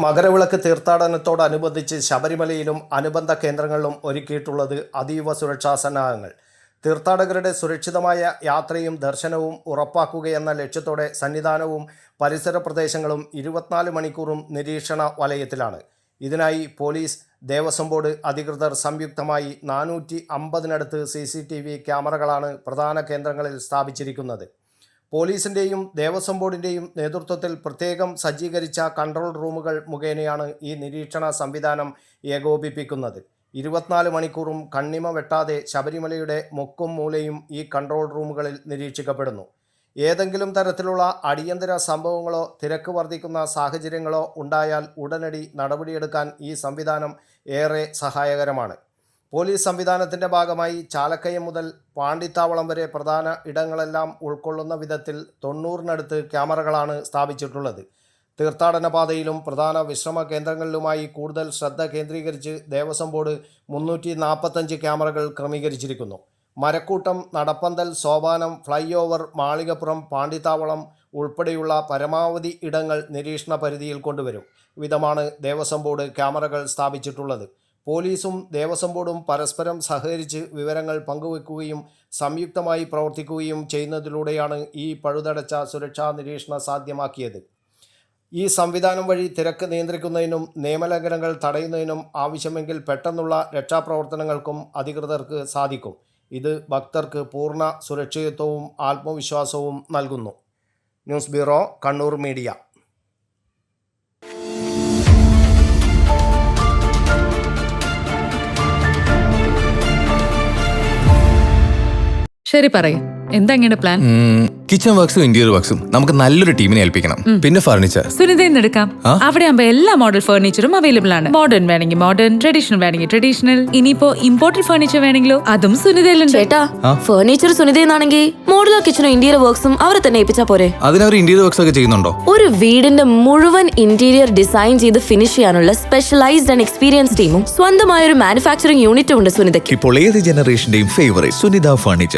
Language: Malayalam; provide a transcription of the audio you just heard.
മകരവിളക്ക് തീർത്ഥാടനത്തോടനുബന്ധിച്ച് ശബരിമലയിലും അനുബന്ധ കേന്ദ്രങ്ങളിലും ഒരുക്കിയിട്ടുള്ളത് അതീവ സുരക്ഷാ സന്നാഹങ്ങൾ. തീർത്ഥാടകരുടെ സുരക്ഷിതമായ യാത്രയും ദർശനവും ഉറപ്പാക്കുകയെന്ന ലക്ഷ്യത്തോടെ സന്നിധാനവും പരിസര പ്രദേശങ്ങളും 24 മണിക്കൂറും നിരീക്ഷണ വലയത്തിലാണ്. ഇതിനായി പോലീസ്, ദേവസ്വം ബോർഡ് അധികൃതർ സംയുക്തമായി 450-നടുത്ത് CCTV ക്യാമറകളാണ് പ്രധാന കേന്ദ്രങ്ങളിൽ സ്ഥാപിച്ചിരിക്കുന്നത്. പോലീസിൻ്റെയും ദേവസ്വം ബോർഡിൻ്റെയും നേതൃത്വത്തിൽ പ്രത്യേകം സജ്ജീകരിച്ച കൺട്രോൾ റൂമുകൾ മുഖേനയാണ് ഈ നിരീക്ഷണ സംവിധാനം ഏകോപിപ്പിക്കുന്നത്. 24 മണിക്കൂറും കണ്ണിമ വെട്ടാതെ ശബരിമലയുടെ മുക്കും മൂലയും ഈ കൺട്രോൾ റൂമുകളിൽ നിരീക്ഷിക്കപ്പെടുന്നു. ഏതെങ്കിലും തരത്തിലുള്ള അടിയന്തര സംഭവങ്ങളോ തിരക്ക് വർദ്ധിക്കുന്ന സാഹചര്യങ്ങളോ ഉണ്ടായാൽ ഉടനടി നടപടിയെടുക്കാൻ ഈ സംവിധാനം ഏറെ സഹായകരമാണ്. പോലീസ് സംവിധാനത്തിൻ്റെ ഭാഗമായി ചാലക്കയം മുതൽ പാണ്ടിത്താവളം വരെ പ്രധാന ഇടങ്ങളെല്ലാം ഉൾക്കൊള്ളുന്ന വിധത്തിൽ 90-നടുത്ത് ക്യാമറകളാണ് സ്ഥാപിച്ചിട്ടുള്ളത്. തീർത്ഥാടന പാതയിലും പ്രധാന വിശ്രമ കേന്ദ്രങ്ങളിലുമായി കൂടുതൽ ശ്രദ്ധ കേന്ദ്രീകരിച്ച് ദേവസ്വം ബോർഡ് 345 ക്യാമറകൾ ക്രമീകരിച്ചിരിക്കുന്നു. മരക്കൂട്ടം, നടപ്പന്തൽ, സോപാനം, ഫ്ലൈ ഓവർ, മാളികപ്പുറം, പാണ്ടിത്താവളം ഉൾപ്പെടെയുള്ള പരമാവധി ഇടങ്ങൾ നിരീക്ഷണ പരിധിയിൽ കൊണ്ടുവരും വിധമാണ് ദേവസ്വം ബോർഡ് ക്യാമറകൾ സ്ഥാപിച്ചിട്ടുള്ളത്. പോലീസും ദേവസ്വം ബോർഡും പരസ്പരം സഹകരിച്ച് വിവരങ്ങൾ പങ്കുവെക്കുകയും സംയുക്തമായി പ്രവർത്തിക്കുകയും ചെയ്യുന്നതിലൂടെയാണ് ഈ പഴുതടച്ച സുരക്ഷാ നിരീക്ഷണം സാധ്യമാക്കിയത്. ഈ സംവിധാനം വഴി തിരക്ക് നിയന്ത്രിക്കുന്നതിനും നിയമലംഘനങ്ങൾ തടയുന്നതിനും ആവശ്യമെങ്കിൽ പെട്ടെന്നുള്ള രക്ഷാപ്രവർത്തനങ്ങൾക്കും അധികൃതർക്ക് സാധിക്കും. ഇത് ഭക്തർക്ക് പൂർണ്ണ സുരക്ഷിതത്വവും ആത്മവിശ്വാസവും നൽകുന്നു. News bureau, Kannur media. ശരി, പറയ്, എന്താ ഇങ്ങനെ പ്ലാൻ? കിച്ചൺ വർക്സും ഇന്റീരിയർ വർക്സും നമുക്ക് നല്ലൊരു ടീമിനെ ഏൽപ്പിക്കണം. പിന്നെ ഫർണിച്ചർ സുനിതയിൽ എടുക്കാം. അവിടെ ആകുമ്പോ എല്ലാ മോഡൽ ഫർണിച്ചറും അവൈലബിൾ ആണ്. മോഡേൺ വേണമെങ്കിൽ മോഡേൺ, ട്രഡീഷണൽ വേണമെങ്കിൽ ട്രഡീഷണൽ. ഇനിയിപ്പോ ഇമ്പോർട്ടഡ് ഫർണിച്ചർ വേണമെങ്കിലോ അതും സുനിതയിലുണ്ട്. ചേട്ടാ, ഫർണിച്ചർ സുനിതയെന്നാണെങ്കിൽ മോഡുലർ കിച്ചണും ഇന്റീരിയർ വർക്സും അവരെ തന്നെ ഏൽപ്പിച്ചാ പോരെ? അതിനവർ ഇന്റീരിയർ വർക്സ് ഒക്കെ ചെയ്യുന്നുണ്ടോ? ഒരു വീടിന്റെ മുഴുവൻ ഇന്റീരിയർ ഡിസൈൻ ചെയ്ത് ഫിനിഷ് ചെയ്യാനുള്ള സ്പെഷ്യലൈസ്ഡ് ആൻഡ് എക്സ്പീരിയൻസ് ടീമും സ്വന്തമായ ഒരു മാനുഫാക്ചറിംഗ് യൂണിറ്റും ഉണ്ട് സുനിതയ്ക്ക്. ഇപ്പോൾ ഏത് ജനറേഷന്റെയും ഫേവറേറ്റ് സുനിത ഫർണിച്ചർ.